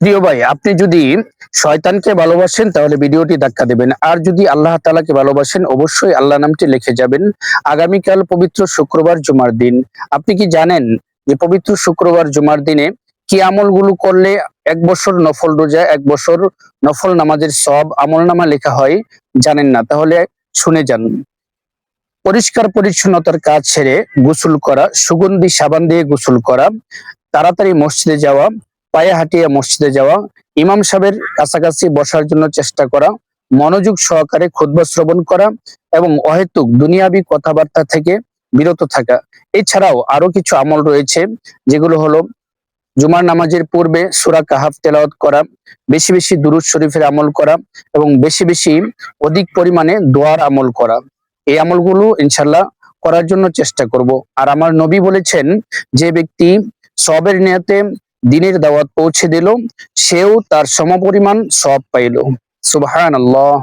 প্রিয় ভাই, আপনি যদি শয়তানকে ভালোবাসেন তাহলে ভিডিওটি ধাক্কা দেবেন, আর যদি আল্লাহ তাআলাকে ভালোবাসেন অবশ্যই আল্লাহ নামটি লিখে যাবেন। আগামীকাল পবিত্র শুক্রবার জুমার দিন। আপনি কি জানেন যে পবিত্র শুক্রবার জুমার দিনে কি আমলগুলো করলে 1 বছর নফল রোজা, 1 বছর নফল নামাজের সব আমলনামা লেখা হয়? জানেন না? তাহলে শুনে যান। পরিষ্কার পরিচ্ছন্নতার কাজ সেরে গোসল করা, সুগন্ধি সাবান দিয়ে গোসল করা, তাড়াতাড়ি মসজিদে যাওয়া, পায়ে হাঁটিয়ে মসজিদে যাওয়া, ইমাম সাহেবের কাছাকাছি বসার জন্য চেষ্টা করা, মনোযোগ সহকারে খুতবা শ্রবণ করা এবং অহেতুক দুনিয়াবি কথাবার্তা থেকে বিরত থাকা। এছাড়াও আরো কিছু আমল রয়েছে, যেগুলো হলো জুমার নামাজের পূর্বে সূরা কাহাফ তেলাওয়াত করা, বেশি বেশি দুরূদ শরীফের আমল করা এবং বেশি বেশি অধিক পরিমাণে দোয়ার আমল করা। এই আমলগুলো ইনশাল্লাহ করার জন্য চেষ্টা করব। আর আমার নবী বলেছেন, যে ব্যক্তি সবের নিয়তে দ্বীনের দাওয়াত পৌঁছে দিল, সেও তার সমপরিমাণ সওয়াব পাইল। সুবহানাল্লাহ।